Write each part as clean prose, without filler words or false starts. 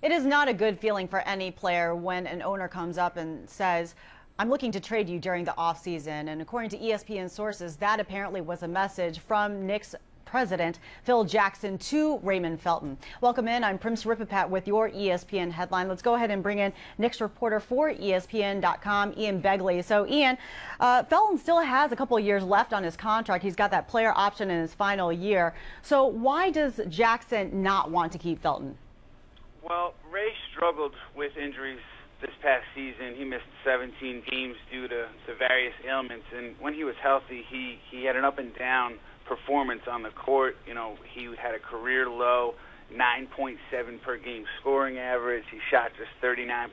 It is not a good feeling for any player when an owner comes up and says, I'm looking to trade you during the offseason. And according to ESPN sources, that apparently was a message from Knicks president Phil Jackson to Raymond Felton. Welcome in. I'm Prim Sripapat with your ESPN headline. Let's go ahead and bring in Knicks reporter for ESPN.com, Ian Begley. So, Ian, Felton still has a couple of years left on his contract. He's got that player option in his final year. So why does Jackson not want to keep Felton? Well, Ray struggled with injuries this past season. He missed 17 games due to various ailments, and when he was healthy, he had an up and down performance on the court. You know, he had a career low 9.7 per game scoring average. He shot just 39%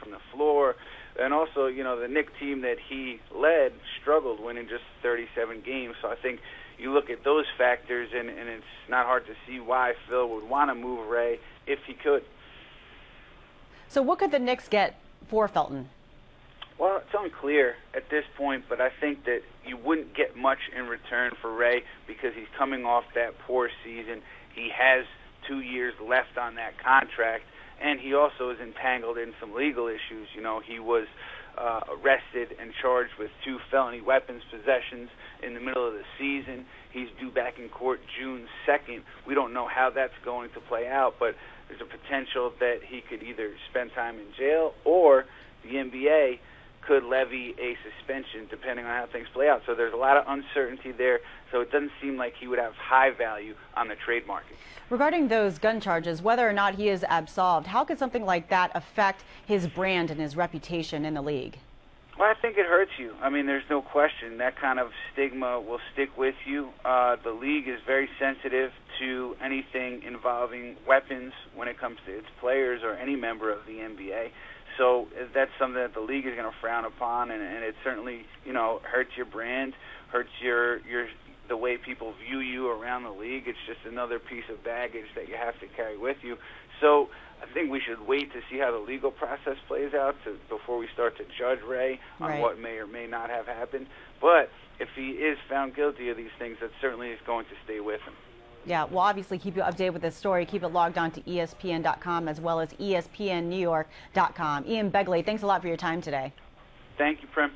from the floor. And also, you know, the Knicks team that he led struggled winning just 37 games. So I think you look at those factors, and it's not hard to see why Phil would want to move Ray if he could. So what could the Knicks get for Felton? Well, it's unclear at this point, but I think that you wouldn't get much in return for Ray because he's coming off that poor season. He has 2 years left on that contract, and he also is entangled in some legal issues. You know, he was arrested and charged with 2 felony weapons possessions in the middle of the season. He's due back in court June 2nd. We don't know how that's going to play out, but there's a potential that he could either spend time in jail or the NBA could levy a suspension depending on how things play out. So there's a lot of uncertainty there, so it doesn't seem like he would have high value on the trade market. Regarding those gun charges, whether or not he is absolved, how could something like that affect his brand and his reputation in the league? Well, I think it hurts you. I mean, there's no question. That kind of stigma will stick with you. The league is very sensitive to anything involving weapons when it comes to its players or any member of the NBA. So that's something that the league is going to frown upon, and it certainly, you know, hurts your brand, hurts your the way people view you around the league. It's just another piece of baggage that you have to carry with you. So I think we should wait to see how the legal process plays out before we start to judge Ray on what may or may not have happened. But if he is found guilty of these things, that certainly is going to stay with him. Yeah, we'll obviously keep you updated with this story. Keep it logged on to ESPN.com as well as ESPNNewYork.com. Ian Begley, thanks a lot for your time today. Thank you, Prim.